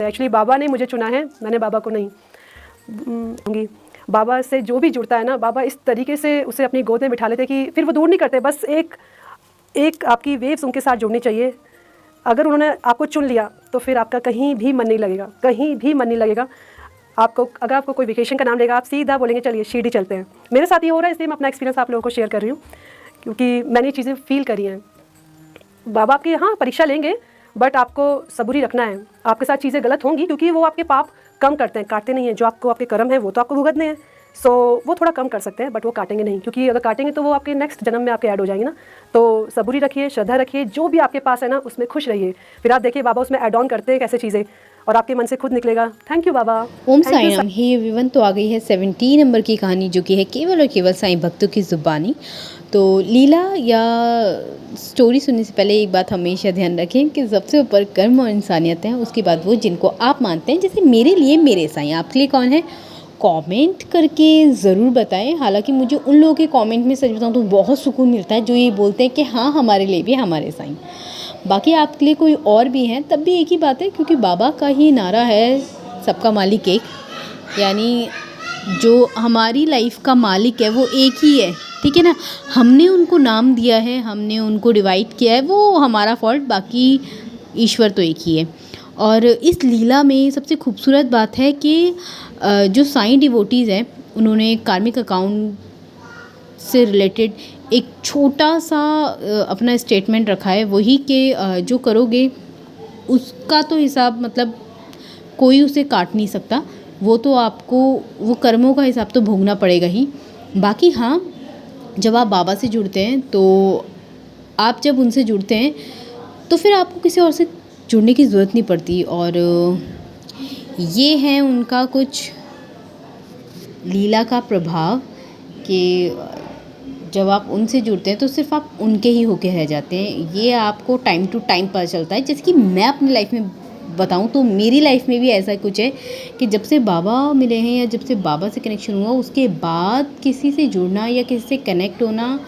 Actually बाबा ने मुझे चुना है, मैंने बाबा को नहीं। होंगी बाबा से जो भी जुड़ता है ना, बाबा इस तरीके से उसे अपनी गोद में बिठा लेते कि फिर वो दूर नहीं करते, बस एक आपकी वेव्स उनके साथ जुड़नी चाहिए। अगर उन्होंने आपको चुन लिया तो फिर आपका कहीं भी मन नहीं लगेगा, कहीं भी मन नहीं लगेगा। आपको अगर आपको कोई वेकेशन का नाम लेगा, आप सीधा बोलेंगे चलिए शिरडी चलते हैं। मेरे साथ ये हो रहा है, इसलिए मैं अपना एक्सपीरियंस आप लोगों को शेयर कर रही हूँ, क्योंकि मैंने ये चीज़ें फील करी हैं। बाबा आपकी हाँ परीक्षा लेंगे, बट आपको सबूरी रखना है। आपके साथ चीज़ें गलत होंगी, क्योंकि वो आपके पाप कम करते हैं, काटते नहीं हैं। जो आपको आपके कर्म है वो तो आपको भुगतने हैं, सो वो थोड़ा कम कर सकते हैं, बट वो काटेंगे नहीं, क्योंकि अगर काटेंगे तो वो आपके नेक्स्ट जन्म में आपके ऐड हो जाएंगे ना। तो सबूरी रखिए, श्रद्धा रखिए, जो भी आपके पास है ना उसमें खुश रहिए। फिर आप देखिए बाबा उसमें ऐड ऑन करते हैं कैसे चीज़ें, और आपके मन से खुद निकलेगा। थैंक यू बाबा। ओम साई राम। हे एवरीवन, तो आ गई है 17 नंबर की कहानी, जो कि है केवल और केवल साईं भक्तों की ज़ुबानी। तो लीला या स्टोरी सुनने से पहले एक बात हमेशा ध्यान रखें कि सबसे ऊपर कर्म और इंसानियत है, उसके बाद वो जिनको आप मानते हैं। जैसे मेरे लिए मेरे साईं, आपके लिए कौन है? कमेंट करके ज़रूर बताएं। हालांकि मुझे उन लोगों के कमेंट में सच बताऊं तो बहुत सुकून मिलता है जो ये बोलते हैं कि हाँ हमारे लिए भी हमारे साईं। बाकी आपके लिए कोई और भी हैं तब भी एक ही बात है, क्योंकि बाबा का ही नारा है सबका मालिक एक, यानी जो हमारी लाइफ का मालिक है वो एक ही है, ठीक है ना। हमने उनको नाम दिया है, हमने उनको डिवाइड किया है, वो हमारा फॉल्ट, बाकी ईश्वर तो एक ही है। और इस लीला में सबसे खूबसूरत बात है कि जो साईं डिवोटीज़ हैं उन्होंने कार्मिक अकाउंट से रिलेटेड एक छोटा सा अपना स्टेटमेंट रखा है, वही कि जो करोगे उसका तो हिसाब मतलब कोई उसे काट नहीं सकता, वो तो आपको वो कर्मों का हिसाब तो भोगना पड़ेगा ही। बाकी हाँ, जब आप बाबा से जुड़ते हैं तो आप जब उनसे जुड़ते हैं तो फिर आपको किसी और से जुड़ने की ज़रूरत नहीं पड़ती। और ये है उनका कुछ लीला का प्रभाव कि जब आप उनसे जुड़ते हैं तो सिर्फ आप उनके ही होके रह जाते हैं। ये आपको टाइम टू टाइम पता चलता है। जैसे कि मैं अपनी लाइफ में बताऊं तो मेरी लाइफ में भी ऐसा कुछ है कि जब से बाबा मिले हैं या जब से बाबा से कनेक्शन हुआ, उसके बाद किसी से जुड़ना या किसी से कनेक्ट होना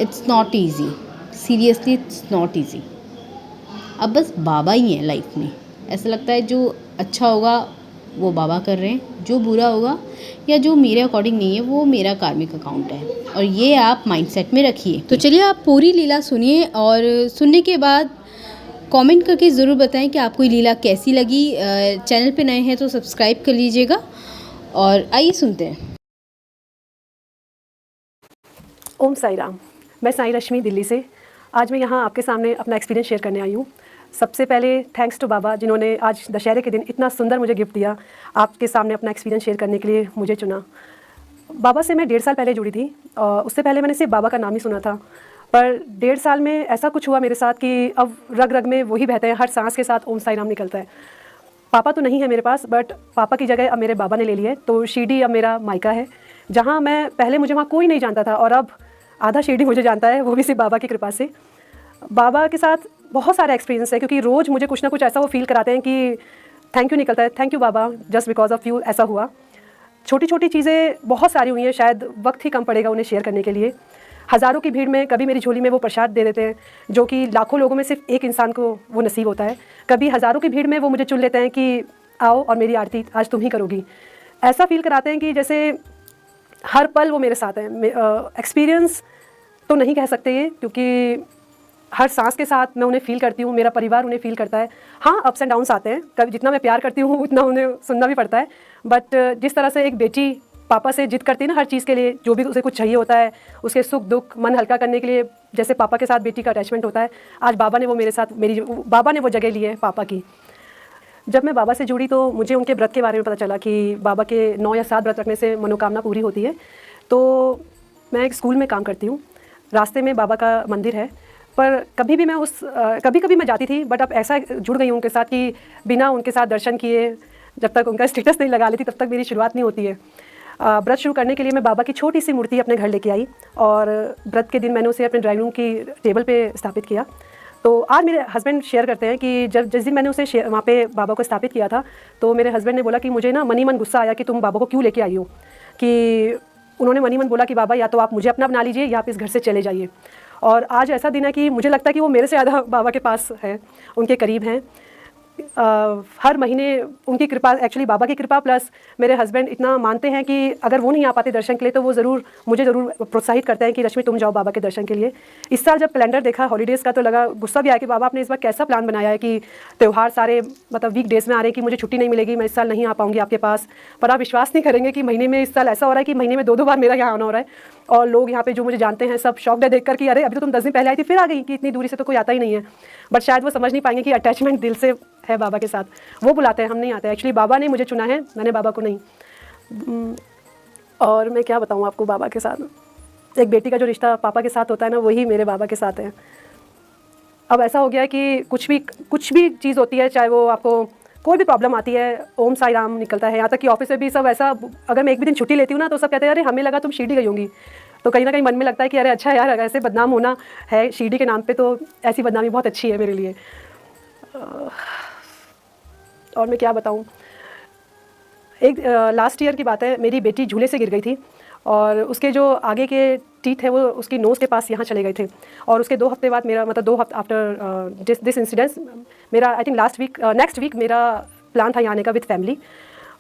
it's not easy, seriously it's not easy. अब बस बाबा ही हैं लाइफ में। ऐसा लगता है जो अच्छा होगा वो बाबा कर रहे हैं, जो बुरा होगा या जो मेरे अकॉर्डिंग नहीं है वो मेरा कार्मिक अकाउंट है, और ये आप माइंडसेट में रखिए। तो चलिए आप पूरी लीला सुनिए, और सुनने के बाद कमेंट करके ज़रूर बताएं कि आपको ये लीला कैसी लगी। चैनल पे नए हैं तो सब्सक्राइब कर लीजिएगा, और आइए सुनते हैं। ओम साई राम। मैं साई रश्मि दिल्ली से। आज मैं यहाँ आपके सामने अपना एक्सपीरियंस शेयर करने आई हूँ। सबसे पहले थैंक्स टू बाबा, जिन्होंने आज दशहरे के दिन इतना सुंदर मुझे गिफ्ट दिया, आपके सामने अपना एक्सपीरियंस शेयर करने के लिए मुझे चुना। बाबा से मैं 1.5 साल पहले जुड़ी थी, और उससे पहले मैंने सिर्फ बाबा का नाम ही सुना था। पर 1.5 साल में ऐसा कुछ हुआ मेरे साथ कि अब रग रग में वही बहते हैं, हर सांस के साथ ओम साई राम निकलता है। पापा तो नहीं है मेरे पास, बट पापा की जगह अब मेरे बाबा ने ले ली है। तो शिरडी अब मेरा मायका है, जहाँ मैं पहले मुझे वहाँ कोई नहीं जानता था, और अब आधा शिरडी मुझे जानता है, वो भी सिर्फ बाबा की कृपा से। बाबा के साथ बहुत सारा एक्सपीरियंस है, क्योंकि रोज़ मुझे कुछ ना कुछ ऐसा वो फील कराते हैं कि थैंक यू निकलता है, thank you Baba, just because of you ऐसा हुआ। छोटी छोटी चीज़ें बहुत सारी हुई हैं, शायद वक्त ही कम पड़ेगा उन्हें शेयर करने के लिए। हज़ारों की भीड़ में कभी मेरी झोली में वो प्रसाद दे देते हैं, जो कि लाखों लोगों में सिर्फ एक इंसान को वो नसीब होता है। कभी हज़ारों की भीड़ में वो मुझे चुन लेते हैं कि आओ और मेरी आरती आज तुम ही करोगी। ऐसा फील कराते हैं कि जैसे हर पल वो मेरे साथ हैं। एक्सपीरियंस तो नहीं कह सकते ये, क्योंकि हर सांस के साथ मैं उन्हें फ़ील करती हूँ, मेरा परिवार उन्हें फ़ील करता है। हाँ, अप्स एंड डाउन्स आते हैं, कभी जितना मैं प्यार करती हूँ उतना उन्हें सुनना भी पड़ता है। बट जिस तरह से एक बेटी पापा से जिद करती है ना हर चीज़ के लिए, जो भी उसे कुछ चाहिए होता है, उसके सुख दुख मन हल्का करने के लिए, जैसे पापा के साथ बेटी का अटैचमेंट होता है, आज बाबा ने वो मेरे साथ बाबा ने वो जगह ली है पापा की। जब मैं बाबा से जुड़ी तो मुझे उनके व्रत के बारे में पता चला कि बाबा के 9 या 7 व्रत रखने से मनोकामना पूरी होती है। तो मैं एक स्कूल में काम करती हूँ, रास्ते में बाबा का मंदिर है, पर कभी भी मैं कभी कभी मैं जाती थी, बट अब ऐसा जुड़ गई हूँ उनके साथ कि बिना उनके साथ दर्शन किए, जब तक उनका स्टेटस नहीं लगा लेती तब तक मेरी शुरुआत नहीं होती है। व्रत शुरू करने के लिए मैं बाबा की छोटी सी मूर्ति अपने घर लेके आई, और व्रत के दिन मैंने उसे अपने ड्राइंग रूम की टेबल पे स्थापित किया। तो आज मेरे हस्बैंड शेयर करते हैं कि जिस दिन मैंने उसे वहाँ पे बाबा को स्थापित किया था, तो मेरे हस्बैंड ने बोला कि मुझे ना मन ही मन गुस्सा आया कि तुम बाबा को क्यों लेके आई हो। कि उन्होंने मन ही मन बोला कि बाबा या तो आप मुझे अपना बना लीजिए या आप इस घर से चले जाइए। और आज ऐसा दिन है कि मुझे लगता है कि वो मेरे से ज़्यादा बाबा के पास है, उनके करीब हैं। हर महीने उनकी कृपा, एक्चुअली बाबा की कृपा प्लस मेरे हस्बैंड इतना मानते हैं कि अगर वो नहीं आ पाते दर्शन के लिए तो वो मुझे ज़रूर प्रोत्साहित करते हैं कि रश्मि तुम जाओ बाबा के दर्शन के लिए। इस साल जब कैलेंडर देखा हॉलीडेज़ का तो लगा, गुस्सा भी आया कि बाबा आपने इस बार कैसा प्लान बनाया है कि त्यौहार सारे मतलब वीक डेज़ में आ रहे हैं कि मुझे छुट्टी नहीं मिलेगी, मैं इस साल नहीं आ पाऊंगी आपके पास। पर आप विश्वास नहीं करेंगे कि महीने में इस साल ऐसा हो रहा है कि महीने में 2-2 बार मेरा यहाँ आना हो रहा है। और लोग यहाँ पे जो मुझे जानते हैं सब शॉक्ड है देखकर कि अरे अभी तो तुम 10 दिन पहले आई थी फिर आ गई, कि इतनी दूरी से तो कोई आता ही नहीं है। बट शायद वो समझ नहीं पाएंगे कि अटैचमेंट दिल से है बाबा के साथ, वो बुलाते हैं, हम नहीं आते। एक्चुअली बाबा ने मुझे चुना है, मैंने बाबा को नहीं। और मैं क्या बताऊँ आपको, बाबा के साथ एक बेटी का जो रिश्ता पापा के साथ होता है ना, वही मेरे बाबा के साथ है। अब ऐसा हो गया है कि कुछ भी चीज़ होती है, चाहे वो आपको कोई भी प्रॉब्लम आती है, ओम साई राम निकलता है। यहाँ तक कि ऑफिस में भी सब ऐसा, अगर मैं एक भी दिन छुट्टी लेती हूँ ना तो सब कहते हैं अरे हमें लगा तुम शिरडी गई होंगी। तो कहीं ना कहीं मन में लगता है कि अरे अच्छा यार, अगर ऐसे बदनाम होना है शिरडी के नाम पे तो ऐसी बदनामी बहुत अच्छी है मेरे लिए। और मैं क्या बताऊँ, एक लास्ट ईयर की बात है, मेरी बेटी झूले से गिर गई थी और उसके जो आगे के टीथ है वो उसकी नोज़ के पास यहाँ चले गए थे। और उसके 2 हफ्ते बाद मेरा, मतलब 2 हफ्ते आफ्टर दिस इंसिडेंस, मेरा आई थिंक नेक्स्ट वीक मेरा प्लान था यहाँ आने का विद फैमिली।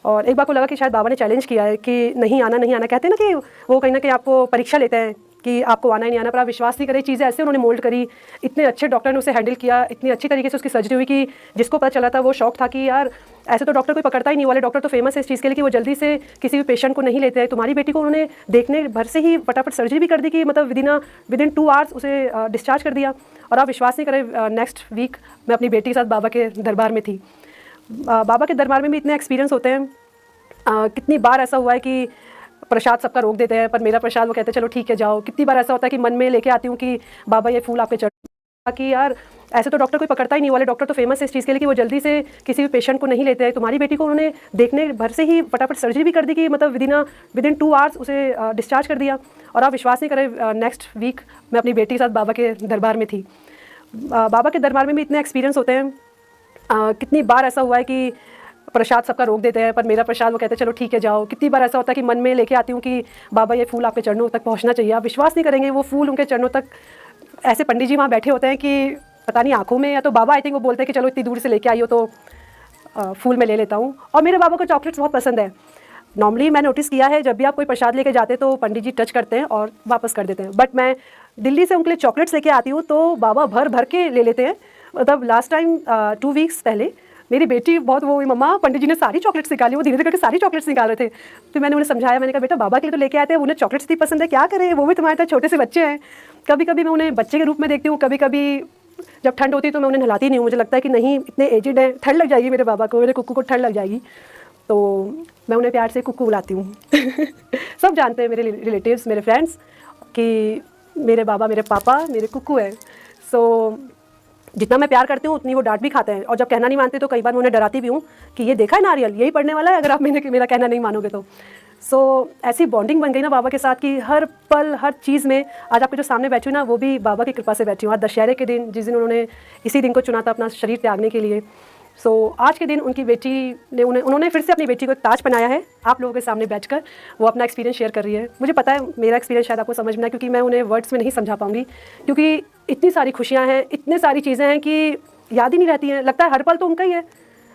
और एक बार को लगा कि शायद बाबा ने चैलेंज किया है कि नहीं आना नहीं आना, कहते हैं ना कि वो कहीं ना कहीं आपको परीक्षा लेते हैं कि आपको आना ही नहीं आना। पर आप विश्वास नहीं करें, चीज़ें ऐसे उन्होंने मोल्ड करी, इतने अच्छे डॉक्टर ने उसे हैंडल किया, इतनी अच्छी तरीके से उसकी सर्जरी हुई कि जिसको पता चला था वो शॉक था कि यार ऐसे तो डॉक्टर कोई पकड़ता ही नहीं, वाले डॉक्टर तो फेमस है इस चीज़ के लिए कि वो जल्दी से किसी भी पेशेंट को नहीं लेते हैं। तुम्हारी बेटी को उन्होंने देखने भर से ही फटाफट सर्जरी भी कर दी कि मतलब विद इन 2 आवर्स उसे डिस्चार्ज कर दिया। और आप विश्वास नहीं करें, नेक्स्ट वीक मैं अपनी बेटी के साथ बाबा के दरबार में थी। बाबा के दरबार में भी इतने एक्सपीरियंस होते हैं। कितनी बार ऐसा हुआ है कि प्रसाद सबका रोक देते हैं, पर मेरा प्रसाद वो कहते हैं चलो ठीक है जाओ। कितनी बार ऐसा होता है कि मन में लेके आती हूँ कि बाबा ये फूल आपके चढ़, कि यार ऐसे तो डॉक्टर कोई पकड़ता ही नहीं, वाले डॉक्टर तो फेमस है इस चीज़ के लिए कि वो जल्दी से किसी भी पेशेंट को नहीं लेते हैं। तुम्हारी बेटी को उन्होंने देखने भर से ही फटाफट सर्जरी भी कर दी कि मतलब विद इन 2 आवर्स उसे डिस्चार्ज कर दिया। और आप विश्वास नहीं करें, नेक्स्ट वीक मैं अपनी बेटी के साथ बाबा के दरबार में थी। बाबा के दरबार में भी इतने एक्सपीरियंस होते हैं। कितनी बार ऐसा हुआ है कि प्रसाद सबका रोक देते हैं, पर मेरा प्रसाद वो कहते हैं चलो ठीक है जाओ। कितनी बार ऐसा होता है कि मन में लेके आती हूँ कि बाबा ये फूल आपके चरणों तक पहुँचना चाहिए। आप विश्वास नहीं करेंगे, वो फूल उनके चरणों तक, ऐसे पंडित जी वहाँ बैठे होते हैं कि पता नहीं आंखों में, या तो बाबा आई थिंक वो बोलते हैं कि चलो इतनी दूर से लेके आई हो तो फूल मैं ले लेता हूँ। और मेरे बाबा को चॉकलेट्स बहुत पसंद है। नॉर्मली मैं नोटिस किया है जब भी आप कोई प्रसाद लेके जाते हैं तो पंडित जी टच करते हैं और वापस कर देते हैं, बट मैं दिल्ली से उनके लिए चॉकलेट्स लेके आती हूँ तो बाबा भर भर के ले लेते हैं। मतलब लास्ट टाइम 2 वीक्स पहले मेरी बेटी बहुत वो हुई, मम्मा पंडित जी ने सारी चॉकलेट्स निकाली, वो धीरे धीरे करके सारी चॉकलेट्स निकाल रहे थे। फिर मैंने उन्हें समझाया, मैंने कहा बेटा बाबा के लिए तो लेके आते हैं, उन्हें चॉकलेट्स इतनी पसंद है, क्या करें, वो भी तुम्हारे तरह छोटे से बच्चे हैं। कभी कभी मैं उन्हें बच्चे के रूप में देखती हूँ, कभी कभी जब ठंड होती है तो मैं उन्हें नहलाती नहीं हूँ, मुझे लगता है कि नहीं इतने एजिड है, ठंड लग जाएगी मेरे बाबा को, मेरे कुक्कू को ठंड लग जाएगी, तो मैं उन्हें प्यार से कुक्कू बुलाती हूँ। सब जानते हैं मेरे रिलेटिव्स, मेरे फ्रेंड्स, कि मेरे बाबा मेरे पापा मेरे कुक्कू हैं। सो जितना मैं प्यार करती हूँ उतनी वो डांट भी खाते हैं, और जब कहना नहीं मानते तो कई बार मैं उन्हें डराती भी हूँ कि ये देखा है नारियल, यही पड़ने वाला है अगर आप मेरा कहना नहीं मानोगे तो। सो ऐसी बॉन्डिंग बन गई ना बाबा के साथ कि हर पल हर चीज़ में, आज आपके जो सामने बैठी हूँ ना वो भी बाबा की कृपा से बैठी हूँ। आज दशहरे के दिन, जिस दिन उन्होंने इसी दिन को चुना था अपना शरीर त्यागने के लिए, सो आज के दिन उनकी बेटी ने उन्होंने फिर से अपनी बेटी को एक ताज पहनाया है आप लोगों के सामने बैठकर, वो अपना एक्सपीरियंस शेयर कर रही है। मुझे पता है मेरा एक्सपीरियंस शायद आपको समझ में आए, क्योंकि मैं उन्हें वर्ड्स में नहीं समझा पाऊंगी, क्योंकि इतनी सारी खुशियाँ हैं, इतनी सारी चीज़ें हैं कि याद ही नहीं रहती हैं। लगता है हर पल तो उनका ही है,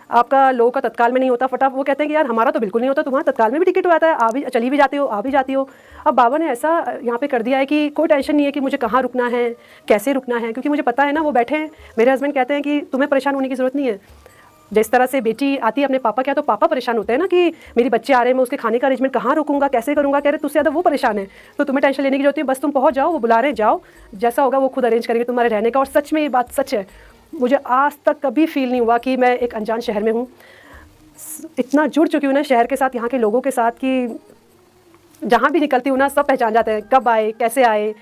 आपका लोगों का तत्काल में नहीं होता। फटाफट वो कहते हैं कि यार हमारा तो बिल्कुल नहीं होता, तुम्हारा तत्काल में भी टिकट हो जाता है, चली भी जाती हो, आ भी जाती हो। अब बाबा ने ऐसा यहाँ पे कर दिया है कि कोई टेंशन नहीं है कि मुझे कहाँ रुकना है, कैसे रुकना है, क्योंकि मुझे पता है ना वो बैठे हैं। मेरे हस्बैंड कहते हैं कि तुम्हें परेशान होने की ज़रूरत नहीं है। जिस तरह से बेटी आती है अपने पापा के यहाँ तो पापा परेशान होते हैं ना कि मेरी बच्चे आ रहे हैं, मैं उसके खाने का अरेंजमेंट कहाँ रुकूंगा, कैसे करूँगा, कह रहे तुझसे ज़्यादा वो परेशान है, तो तुम्हें टेंशन लेने की जरूरत है, बस तुम पहुँच जाओ, वो बुला रहे हैं, जाओ, जैसा होगा वो खुद अरेंज करेंगे तुम्हारे रहने का। और सच में ये बात सच है, मुझे आज तक कभी फील नहीं हुआ कि मैं एक अनजान शहर में हूँ। इतना जुड़ चुकी हूँ ना शहर के साथ, यहाँ के लोगों के साथ, कि जहाँ भी निकलती हूँ ना सब पहचान जाते हैं कब आए कैसे आए।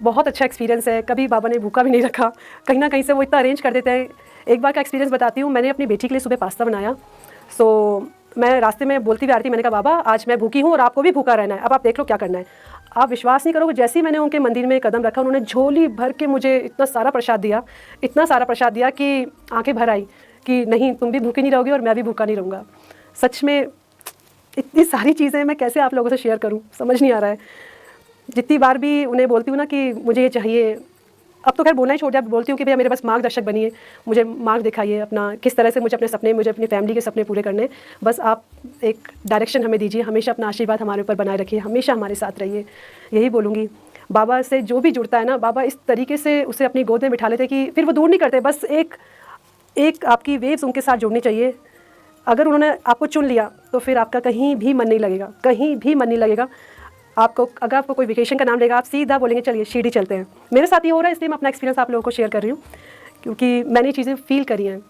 बहुत अच्छा एक्सपीरियंस है, कभी बाबा ने भूखा भी नहीं रखा, कहीं ना कहीं से वो इतना अरेंज कर देते हैं। एक बार का एक्सपीरियंस बताती हूँ, मैंने अपनी बेटी के लिए सुबह पास्ता बनाया। सो मैं रास्ते में बोलती हुई आ रही थी, मैंने कहा बाबा आज मैं भूखी हूँ और आपको भी भूखा रहना है, अब आप देख लो क्या करना है। आप विश्वास नहीं करोगे, जैसे ही मैंने उनके मंदिर में कदम रखा उन्होंने झोली भर के मुझे इतना सारा प्रसाद दिया, इतना सारा प्रसाद दिया कि आंखें भर आई कि नहीं तुम भी भूखी नहीं रहोगी और मैं भी भूखा नहीं रहूँगा। सच में इतनी सारी चीज़ें मैं कैसे आप लोगों से शेयर करूँ, समझ नहीं आ रहा है। जितनी बार भी उन्हें बोलती हूँ ना कि मुझे ये चाहिए, अब तो खैर बोलना ही छोड़ दिया, बोलती हूँ कि भैया मेरे पास मार्गदर्शक बनिए, मुझे मार्ग दिखाइए अपना, किस तरह से मुझे अपने सपने, मुझे अपनी फैमिली के सपने पूरे करने, बस आप एक डायरेक्शन हमें दीजिए, हमेशा अपना आशीर्वाद हमारे ऊपर बनाए रखिए, हमेशा हमारे साथ रहिए, यही बोलूँगी। बाबा से जो भी जुड़ता है ना, बाबा इस तरीके से उसे अपनी गोद में बिठा लेते कि फिर वो दूर नहीं करते, बस एक आपकी वेव्स उनके साथ जुड़नी चाहिए। अगर उन्होंने आपको चुन लिया तो फिर आपका कहीं भी मन नहीं लगेगा, कहीं भी मन नहीं लगेगा। आपको अगर आपको कोई वेकेशन का नाम लेगा, आप सीधा बोलेंगे चलिए शिरडी चलते हैं। मेरे साथ ये हो रहा है, इसलिए मैं अपना एक्सपीरियंस आप लोगों को शेयर कर रही हूँ, क्योंकि मैंने ये चीज़ें फील करी हैं।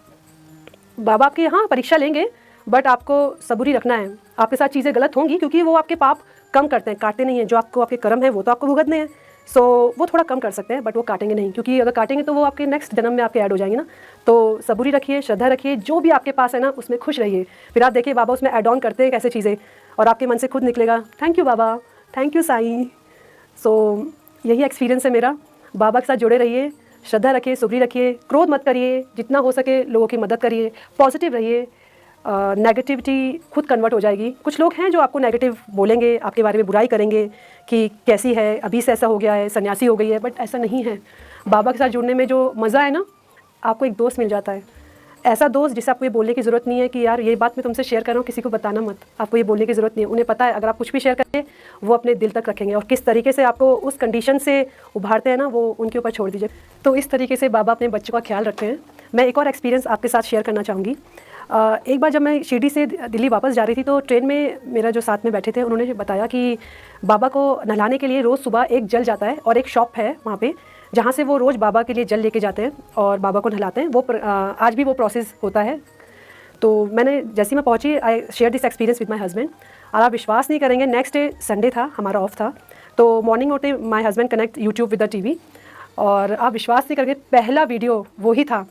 बाबा आपकी हाँ परीक्षा लेंगे, बट आपको सबूरी रखना है। आपके साथ चीज़ें गलत होंगी, क्योंकि वो आपके पाप कम करते हैं, काटते नहीं हैं। जो आपको आपके कर्म है वो तो आपको भुगतने हैं, सो वो थोड़ा कम कर सकते हैं, बट वो काटेंगे नहीं, क्योंकि अगर काटेंगे तो वो आपके नेक्स्ट जन्म में आपके ऐड हो जाएंगे ना। तो सबूरी रखिए, श्रद्धा रखिए, जो भी आपके पास है ना उसमें खुश रहिए। फिर आप देखिए बाबा उसमें ऐड ऑन करते हैं कैसे चीज़ें, और आपके मन से खुद निकलेगा thank you Baba, thank you Sai. So यही एक्सपीरियंस है मेरा। बाबा के साथ जुड़े रहिए, श्रद्धा रखिए, सुबरी रखिए, क्रोध मत करिए, जितना हो सके लोगों की मदद करिए, पॉजिटिव रहिए। नेगेटिविटी खुद कन्वर्ट हो जाएगी। कुछ लोग हैं जो आपको नेगेटिव बोलेंगे, आपके बारे में बुराई करेंगे कि कैसी है, अभी से ऐसा हो गया है, सन्यासी हो गई है, बट ऐसा नहीं है। बाबा के साथ जुड़ने में जो मज़ा है ना, आपको एक दोस्त मिल जाता है, ऐसा दोस्त जिसे आपको ये बोलने की ज़रूरत नहीं है कि यार ये बात मैं तुमसे शेयर कर रहा हूँ, किसी को बताना मत। आपको ये बोलने की ज़रूरत नहीं है, उन्हें पता है अगर आप कुछ भी शेयर करेंगे वो अपने दिल तक रखेंगे, और किस तरीके से आपको उस कंडीशन से उभारते हैं ना, वो उनके ऊपर छोड़ दीजिए। तो इस तरीके से बाबा अपने बच्चों का ख्याल रखते हैं। मैं एक और एक्सपीरियंस आपके साथ शेयर करना चाहूँगी। एक बार जब मैं शिरडी से दिल्ली वापस जा रही थी, तो ट्रेन में मेरा जो साथ में बैठे थे उन्होंने बताया कि बाबा को नहलाने के लिए रोज़ सुबह एक जल जाता है, और एक शॉप है वहाँ पे जहाँ से वो रोज़ बाबा के लिए जल लेके जाते हैं और बाबा को नहलाते हैं। वो आज भी वो प्रोसेस होता है। तो मैंने जैसे मैं पहुँची, I share this experience with my husband, और आप विश्वास नहीं करेंगे, नेक्स्ट डे संडे था, हमारा ऑफ था, तो मॉर्निंग होते my husband connect YouTube with the TV, और आप विश्वास नहीं करेंगे पहला वीडियो वही था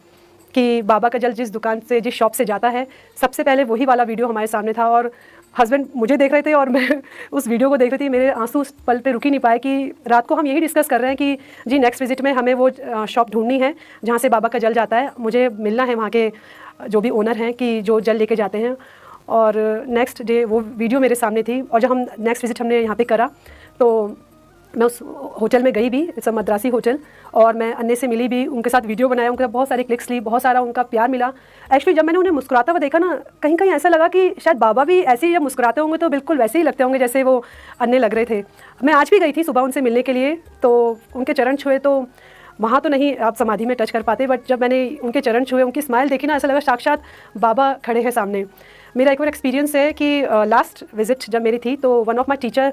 कि बाबा का जल जिस दुकान से, जिस शॉप से जाता है, सबसे पहले वही वाला वीडियो हमारे सामने था। और हस्बैंड मुझे देख रहे थे और मैं उस वीडियो को देख रही थी। मेरे आंसू उस पल पे रुक ही नहीं पाए कि रात को हम यही डिस्कस कर रहे हैं कि जी नेक्स्ट विजिट में हमें वो शॉप ढूंढनी है जहाँ से बाबा का जल जाता है, मुझे मिलना है वहाँ के जो भी ओनर हैं कि जो जल लेके जाते हैं। और नेक्स्ट डे वो वीडियो मेरे सामने थी, और जब हम नेक्स्ट विजिट हमने यहाँ पे करा तो मैं उस होटल में गई भी, इट्स अ मद्रासी होटल, और मैं अन्य से मिली भी, उनके साथ वीडियो बनाया, उनके साथ बहुत सारे क्लिक्स ली, बहुत सारा उनका प्यार मिला। एक्चुअली जब मैंने उन्हें मुस्कुराता हुआ देखा ना, कहीं कहीं ऐसा लगा कि शायद बाबा भी ऐसे ही जब मुस्कुराते होंगे तो बिल्कुल वैसे ही लगते होंगे जैसे वो अन्य लग रहे थे। मैं आज भी गई थी सुबह उनसे मिलने के लिए, तो उनके चरण छुए, तो वहाँ तो नहीं आप समाधि में टच कर पाते, बट जब मैंने उनके चरण छुए, उनकी स्माइल देखी ना, ऐसा लगा साक्षात बाबा खड़े हैं सामने। मेरा एक और एक्सपीरियंस है कि लास्ट विजिट जब मेरी थी, तो one of my teacher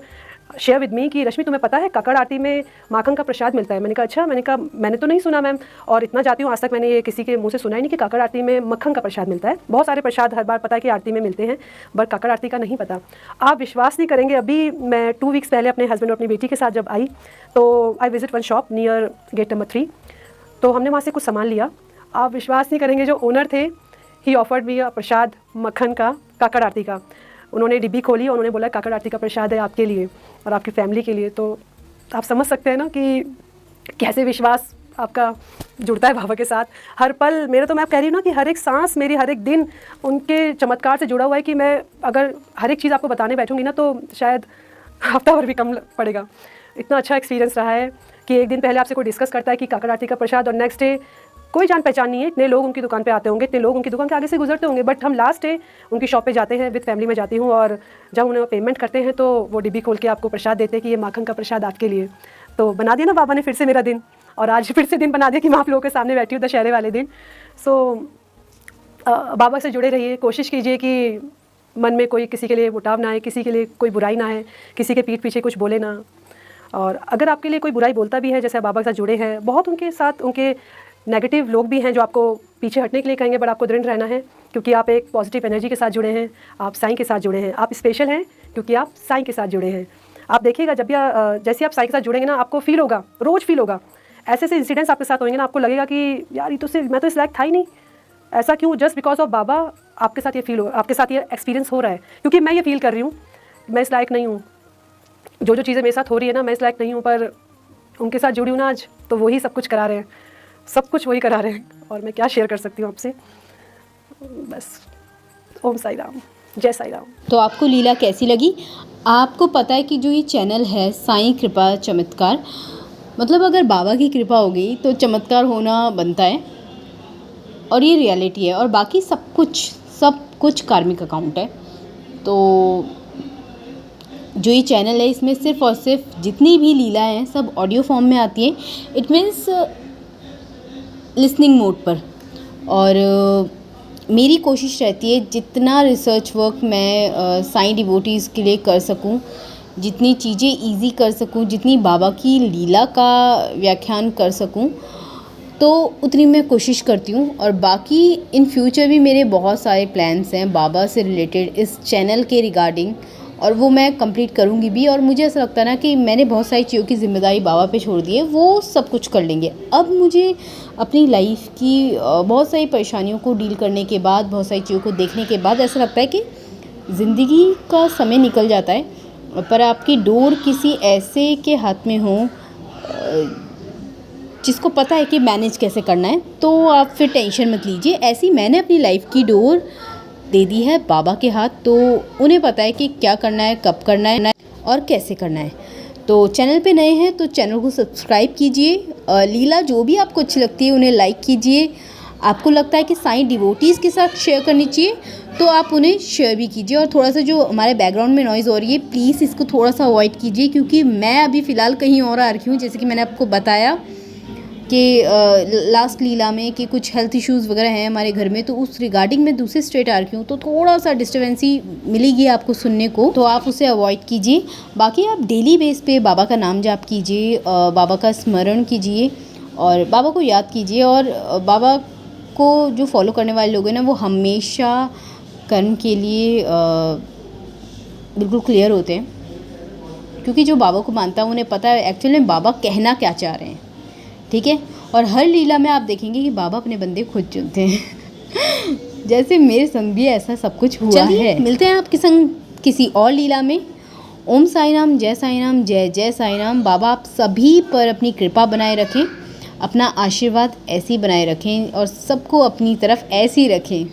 share with me कि रश्मि तुम्हें पता है काकड़ आरती में माखन का प्रसाद मिलता है। मैंने कहा अच्छा, मैंने कहा मैंने तो नहीं सुना मैम, और इतना जाती हूँ आज तक मैंने ये किसी के मुंह से सुना ही नहीं कि काकड़ आरती में मक्खन का प्रसाद मिलता है। बहुत सारे प्रसाद हर बार पता है कि आरती में मिलते हैं, बट काकड़ आरती का नहीं पता। आप विश्वास नहीं करेंगे, अभी मैं 2 वीक्स पहले अपने हस्बैंड और अपनी बेटी के साथ जब आई, तो I visit one shop near gate number 3, तो हमने वहाँ से कुछ सामान लिया। आप विश्वास नहीं करेंगे, जो ओनर थे ही ऑफर्ड मी अ प्रसाद मक्खन का, काकड़ आरती का। उन्होंने डिब्बी खोली और उन्होंने बोला काकड़ आरती का प्रसाद है आपके लिए और आपकी फैमिली के लिए। तो आप समझ सकते हैं ना कि कैसे विश्वास आपका जुड़ता है बाबा के साथ। हर पल मेरा, तो मैं कह रही हूँ ना कि हर एक सांस मेरी, हर एक दिन उनके चमत्कार से जुड़ा हुआ है कि मैं अगर हर एक चीज़ आपको बताने बैठूंगी ना तो शायद हफ्ता भर भी कम पड़ेगा। इतना अच्छा एक्सपीरियंस रहा है कि एक दिन पहले आपसे कोई डिस्कस करता है कि काकड़ आरती का प्रसाद, और नेक्स्ट डे कोई जान पहचान नहीं है, इतने लोग उनकी दुकान पे आते होंगे, इतने लोग उनकी दुकान के आगे से गुजरते होंगे, बट हम लास्ट डे उनकी शॉप पे जाते हैं, विद फैमिली में जाती हूँ, और जब उन्हें पेमेंट करते हैं तो वो डिब्बी खोल के आपको प्रसाद देते हैं कि ये माखन का प्रसाद आपके लिए। तो बना दिया ना बाबा ने फिर से मेरा दिन, और आज फिर से दिन बना दिया कि मैं आप लोगों के सामने बैठी हूँ दशहरे वाले दिन। सो बाबा से जुड़े रहिए, कोशिश कीजिए कि मन में कोई किसी के लिए मुटाव ना आए, किसी के लिए कोई बुराई ना है, किसी के पीठ पीछे कुछ बोले ना। और अगर आपके लिए कोई बुराई बोलता भी है, जैसे बाबा के साथ जुड़े हैं, बहुत उनके साथ उनके नेगेटिव लोग भी हैं जो आपको पीछे हटने के लिए कहेंगे, बट आपको दृढ़ रहना है क्योंकि आप एक पॉजिटिव एनर्जी के साथ जुड़े हैं, आप साईं के साथ जुड़े हैं, आप स्पेशल हैं क्योंकि आप साईं के साथ जुड़े हैं। आप देखिएगा जब भी जैसे आप साईं के साथ जुड़ेंगे ना, आपको फील होगा, रोज़ फील होगा, ऐसे ऐसे इंसिडेंट्स आपके साथ होंगे ना, आपको लगेगा कि यार ये तो सिर्फ मैं तो इस लायक था ही नहीं, ऐसा क्यों, जस्ट बिकॉज ऑफ बाबा आपके साथ ये फील हो, आपके साथ ये एक्सपीरियंस हो रहा है, क्योंकि मैं ये फील कर रही हूँ मैं इस लायक नहीं हूँ, जो जो चीज़ें मेरे साथ हो रही है ना, मैं इस लायक नहीं हूँ, पर उनके साथ जुड़ी हूँ ना आज, तो वही सब कुछ करा रहे हैं, सब कुछ वही करा रहे हैं, और मैं क्या शेयर कर सकती हूँ आपसे। बस ओम साई राम, जय साई राम। तो आपको लीला कैसी लगी? आपको पता है कि जो ये चैनल है साईं कृपा चमत्कार, मतलब अगर बाबा की कृपा हो गई तो चमत्कार होना बनता है, और ये रियलिटी है। और बाकी सब कुछ कार्मिक अकाउंट है। तो जो ये चैनल है इसमें सिर्फ़ और सिर्फ जितनी भी लीलाएं हैं सब ऑडियो फॉर्म में आती हैं। इट मीन्स लिसनिंग मोड पर। और मेरी कोशिश रहती है जितना रिसर्च वर्क मैं साईं डिवोटीज़ के लिए कर सकूं, जितनी चीज़ें इजी कर सकूं, जितनी बाबा की लीला का व्याख्यान कर सकूं, तो उतनी मैं कोशिश करती हूँ। और बाकी इन फ्यूचर भी मेरे बहुत सारे प्लान्स हैं बाबा से रिलेटेड इस चैनल के रिगार्डिंग, और वो मैं कंप्लीट करूँगी भी। और मुझे ऐसा लगता है ना कि मैंने बहुत सारी चीज़ों की ज़िम्मेदारी बाबा पे छोड़ दी है, वो सब कुछ कर लेंगे। अब मुझे अपनी लाइफ की बहुत सारी परेशानियों को डील करने के बाद, बहुत सारी चीज़ों को देखने के बाद ऐसा लगता है कि ज़िंदगी का समय निकल जाता है, पर आपकी डोर किसी ऐसे के हाथ में हो जिसको पता है कि मैनेज कैसे करना है, तो आप फिर टेंशन मत लीजिए। ऐसी मैंने अपनी लाइफ की डोर दे दी है बाबा के हाथ, तो उन्हें पता है कि क्या करना है, कब करना है और कैसे करना है। तो चैनल पे नए हैं तो चैनल को सब्सक्राइब कीजिए। लीला जो भी आपको अच्छी लगती है उन्हें लाइक कीजिए। आपको लगता है कि साईं डिवोटीज़ के साथ शेयर करनी चाहिए तो आप उन्हें शेयर भी कीजिए। और थोड़ा सा जो हमारे बैकग्राउंड में नॉइज़ हो रही है प्लीज़ इसको थोड़ा सा अवॉइड कीजिए, क्योंकि मैं अभी फ़िलहाल कहीं और आ रखी हूँ। जैसे कि मैंने आपको बताया कि लास्ट लीला में कि कुछ हेल्थ इश्यूज़ वगैरह हैं हमारे घर में, तो उस रिगार्डिंग मैं दूसरे स्टेट आ रही हूँ, तो थोड़ा सा डिस्टर्बेंसी मिलेगी आपको सुनने को, तो आप उसे अवॉइड कीजिए। बाकी आप डेली बेस पे बाबा का नाम जाप कीजिए, बाबा का स्मरण कीजिए और बाबा को याद कीजिए। और बाबा को जो फॉलो करने वाले लोग हैं ना, वो हमेशा कर्म के लिए बिल्कुल क्लियर होते हैं, क्योंकि जो बाबा को मानता है उन्हें पता है एक्चुअली में बाबा कहना क्या चाह रहे हैं। ठीक है। और हर लीला में आप देखेंगे कि बाबा अपने बंदे खुद चुनते हैं जैसे मेरे संग भी ऐसा सब कुछ हुआ है। मिलते हैं आपके संग किसी और लीला में। ओम साई राम, जय साई राम, जय जय साई राम। बाबा आप सभी पर अपनी कृपा बनाए रखें, अपना आशीर्वाद ऐसे ही बनाए रखें और सबको अपनी तरफ ऐसे ही रखें।